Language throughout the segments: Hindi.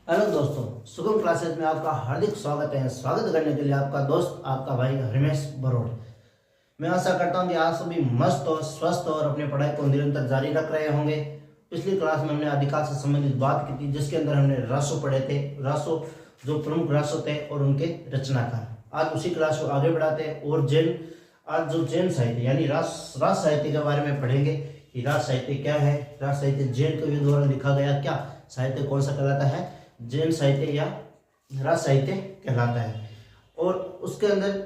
हेलो दोस्तों, सुगम क्लासेस में आपका हार्दिक स्वागत है। स्वागत करने के लिए आपका दोस्त आपका भाई रमेश बरोड़। मैं आशा करता हूं कि आप सभी मस्त और स्वस्थ और अपनी पढ़ाई को निरंतर जारी रख रहे होंगे। पिछली क्लास में हमने अधिकार से संबंधित बात की थी, जिसके अंदर हमने रासो पढ़े थे। रासो जो प्रमुख रासो थे और उनके रचनाकार। आज उसी क्लास को आगे बढ़ाते हैं और आज जो जैन साहित्य यानी रास साहित्य के बारे में पढ़ेंगे कि रास साहित्य क्या है, रास साहित्य जैन कवियों द्वारा लिखा गया क्या साहित्य कौन सा कहलाता है, जैन साहित्य या रास साहित्य कहलाता है। और उसके अंदर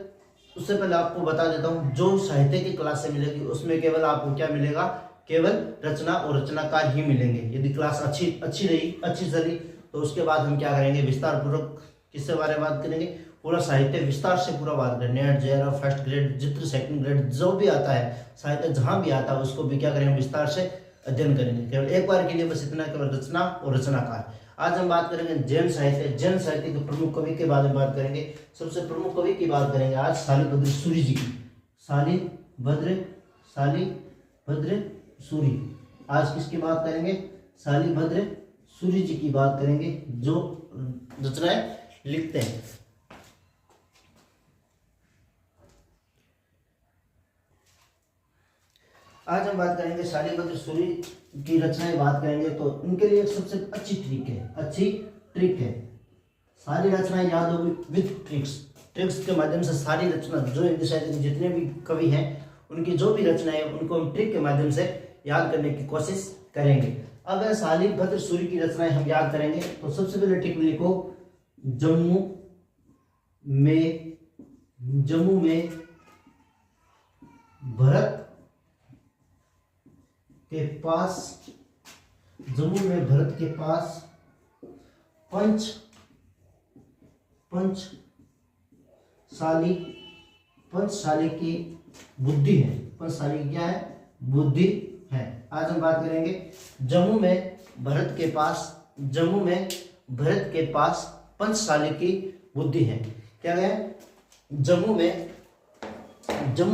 उससे पहले आपको बता देता हूँ, जो साहित्य की क्लास से मिलेगी उसमें केवल आपको क्या मिलेगा, केवल रचना और रचनाकार ही मिलेंगे। यदि क्लास अच्छी रही, अच्छी चली, तो उसके बाद हम क्या करेंगे, विस्तार पूर्वक किससे बारे में बात करेंगे, पूरा साहित्य विस्तार से पूरा बात करेंगे। नेट जेआर फर्स्ट ग्रेड जित्र सेकंड ग्रेड जो भी आता है साहित्य, जहाँ भी आता है उसको भी क्या करेंगे, विस्तार से अध्ययन करेंगे। केवल एक बार के लिए बस इतना, केवल रचना और रचनाकार। आज हम बात करेंगे जैन साहित्य। जैन साहित्य के प्रमुख कवि के बारे में बात करेंगे। सबसे प्रमुख कवि की बात करेंगे आज शालिभद्र सूरी जी की। शालिभद्र सूरी। आज किसकी बात करेंगे, शालिभद्र सूरी जी की बात करेंगे, जो रचनाएं लिखते हैं। आज हम बात करेंगे शालिभद्र सूरी की रचनाएं बात करेंगे, तो उनके लिए एक सबसे अच्छी ट्रिक है। सारी रचनाएं याद होगी विद ट्रिक्स के माध्यम से। सारी रचना जो हिंदी साहित्य के जितने भी कवि हैं उनकी जो भी रचनाएं है उनको हम ट्रिक के माध्यम से याद करने की कोशिश करेंगे। अगर शालिभद्र सूरी की रचनाएं हम याद करेंगे तो सबसे पहले ट्रिक लिखो, जम्मू में भरत के पास पंचशाली की बुद्धि है। पंचशाली की क्या है, बुद्धि है। आज हम बात करेंगे जम्मू में भरत के पास पंचशाली की बुद्धि है। क्या है, जम्मू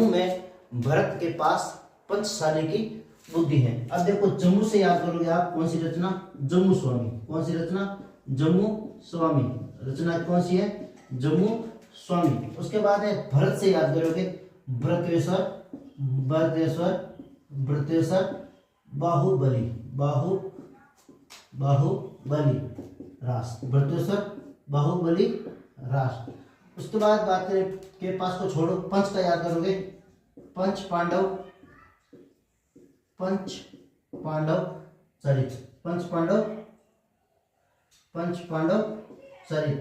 में भरत के पास पंचशाली की बुद्धि है। अब देखो, जम्मू से याद करोगे आप कौन सी रचना, जम्मू स्वामी। कौन सी रचना, जम्मू स्वामी। रचना कौन सी है, जम्मू स्वामी। उसके बाद है भरत से याद करोगे भरतेश्वर बाहुबली रास। भरतेश्वर बाहुबली रास। उसके बाद बात करें के पास को छोड़ो, पंच का याद करोगे, पंच पांडव चरित।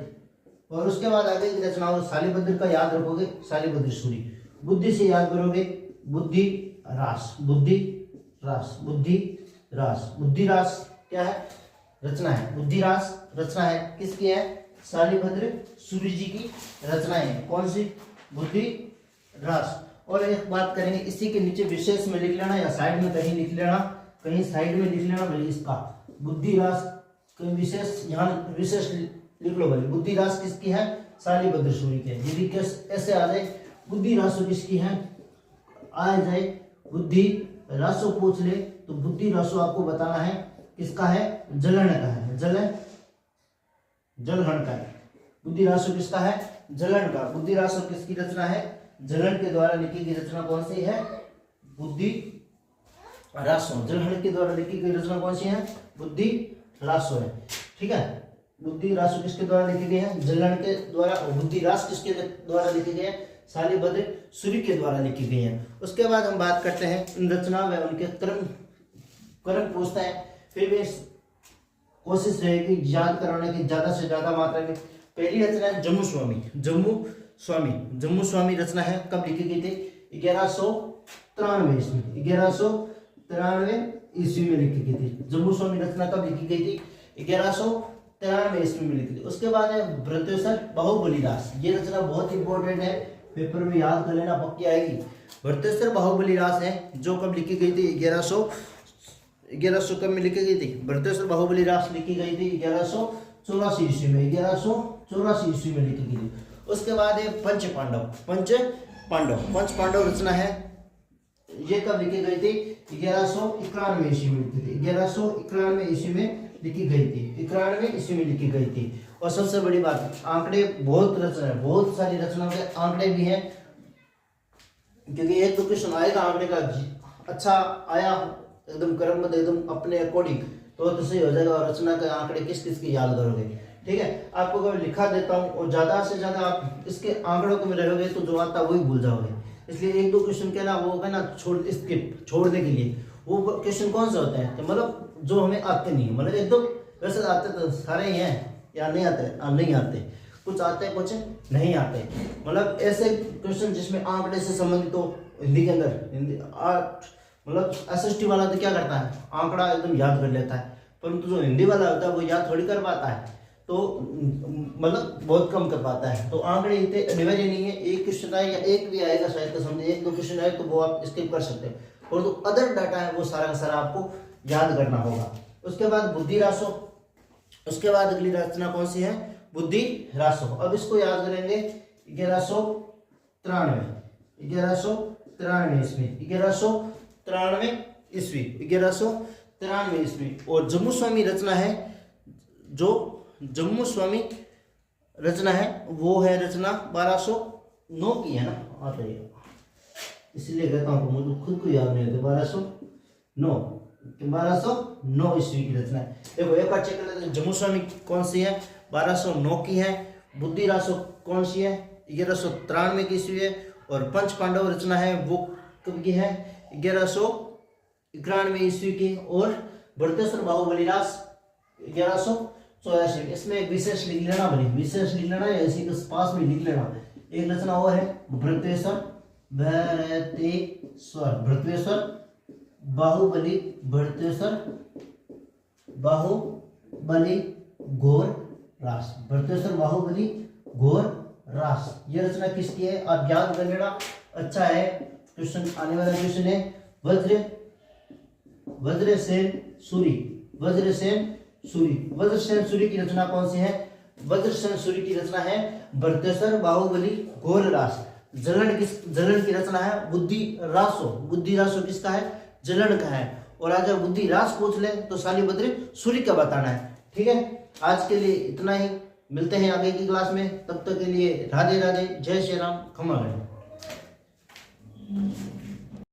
और उसके बाद आगे की रचनाओं शालिभद्र का याद रखोगे, शालिभद्र सूरी। बुद्धि से याद करोगे बुद्धि रास क्या है, रचना है। बुद्धि रास रचना है, किसकी है, शालिभद्र सूरी जी की रचना है। कौन सी, बुद्धि रास। और एक बात करेंगे, इसी के नीचे विशेष में लिख लेना या साइड में कहीं लिख लेना, कहीं साइड में लिख लेना भाई इसका बुद्धि रास, कहीं विशेष, यहाँ विशेष लिख लो भाई। बुद्धि रास किसकी है, शालिभद्र सूरी के। यदि ऐसे आ जाए बुद्धि रासो किसकी है, आ जाए बुद्धि रासो पूछ ले तो बुद्धि रासो आपको बताना है किसका है, जलहण का है। जलहण का है। बुद्धि रासो किसका है, जलहण का। बुद्धि रासो किसकी रचना है, जलहण के द्वारा लिखी गई रचना कौन सी है, बुद्धि रासो। जलहण के द्वारा लिखी गई रचना कौन सी है, बुद्धि रासो है। ठीक है, बुद्धि रासो किसके द्वारा लिखी गई है, जलहण के द्वारा। और बुद्धि रास किसके द्वारा लिखी गई है, शालिभद्र सूरी के द्वारा लिखी गई है। उसके बाद हम बात करते हैं इन रचना व उनके क्रम पूछते हैं। फिर भी कोशिश रहेगी याद कराने की ज्यादा से ज्यादा मात्रा में। पहली रचना है जम्मू स्वामी रचना है। कब लिखी गई थी, 1193 ईस्वी। 1193 ईस्वी में लिखी गई थी। जम्मू स्वामी रचना कब लिखी गई थी, 1193 ईस्वी में लिखी थी। उसके बाद है भरतेश्वर बाहुबली रास। ये रचना बहुत इंपॉर्टेंट है, पेपर में याद कर लेना, पक्की आएगी। भरतेश्वर बाहुबली रास है जो कब लिखी गई थी, 1100 कब में लिखी गई थी। भरतेश्वर बाहुबली रास लिखी गई थी 1184 ईस्वी में। 1184 ईस्वी में लिखी गई थी। उसके बाद है पंच पांडव रचना है ये कब लिखी गई थी? 1191 ईस्वी में लिखी थी। 1191 ईस्वी में लिखी गई थी। 91 ईस्वी में लिखी गई थी। और सबसे बड़ी बात, आंकड़े बहुत रचना है, बहुत सारी रचनाओं के आंकड़े भी हैं, क्योंकि एक तो क्वेश्चन आएगा आंकड़े का अच्छा आया एकदम क्रमबद्ध एकदम अपने अकॉर्डिंग तो सही हो जाएगा। और रचना के आंकड़े किस किस की याद करोगे, ठीक है। आपको अगर लिखा देता हूँ और ज्यादा से ज्यादा आप इसके आंकड़ों को में रहोगे तो जो आता है वही भूल जाओगे। इसलिए एक दो क्वेश्चन के ना वो होगा ना छोड़ने के लिए। वो क्वेश्चन कौन से होते हैं? तो मतलब जो हमें आते नहीं है, मतलब एक दो वैसे आते तो सारे ही हैं या नहीं आते? नहीं आते, कुछ आते हैं कुछ नहीं आते। मतलब ऐसे क्वेश्चन जिसमें आंकड़े से संबंधित हो हिंदी के अंदर, हिंदी मतलब एसएसटी वाला तो क्या करता है, आंकड़ा एकदम याद कर लेता है, परंतु जो हिंदी वाला होता है वो याद थोड़ी कर पाता है, तो मतलब बहुत कम कर पाता है। तो आंकड़े इतने अनिवार्य नहीं है। एक क्वेश्चन आए या एक भी आएगा शायद तो समझे, एक दो क्वेश्चन आए तो वो आप स्किप कर सकते हैं, और जो अदर डाटा है वो सारा का सारा आपको याद करना होगा। उसके बाद बुद्धि रासो, उसके बाद अगली रचना कौन सी है? बुद्धि रासो। अब इसको याद करेंगे 1193 ईस्वी। और जम्मू स्वामी रचना है, जो जम्मू स्वामी रचना है वो है रचना 1209 की है ना, आ रही है, इसलिए कहता हूँ मुझे खुद को याद नहीं होता। 1209 ईस्वी की रचना है। देखो एक बार चेक कर लेते हैं, जम्मू स्वामी कौन सी है? 1209 की है। बुद्धि रासो कौन सी है? 1193 की ईस्वी है। और पंच पांडव रचना है वो कब की है? 1191 ईस्वी की। और भरतेश्वर बाहुबली रास 1184। इसमें एक विशेष लिख लेना, बनी विशेष लिख लेना या इसी के पास में लिख लेना। एक रचना वो है भरतेश्वर बाहुबली, बाहुबली घोर रास, भरतेश्वर बाहुबली घोर रास। ये रचना किसकी है? आप याद कर लेना, अच्छा है। क्वेश्चन आने वाला क्वेश्चन है वज्रसेन सूरी की रचना कौन सी है? वज्रसेन सूरी की रचना है भरतेश्वर बाहुबली घोर रास। जलन की रचना है बुद्धि रासो किसका है? जलन का है। और अगर बुद्धि रास पूछ ले तो शालिभद्र सूरी का बताना है, ठीक है। आज के लिए इतना ही, मिलते हैं आगे की क्लास में, तब तक के लिए राधे राधे, जय श्री राम, खमा।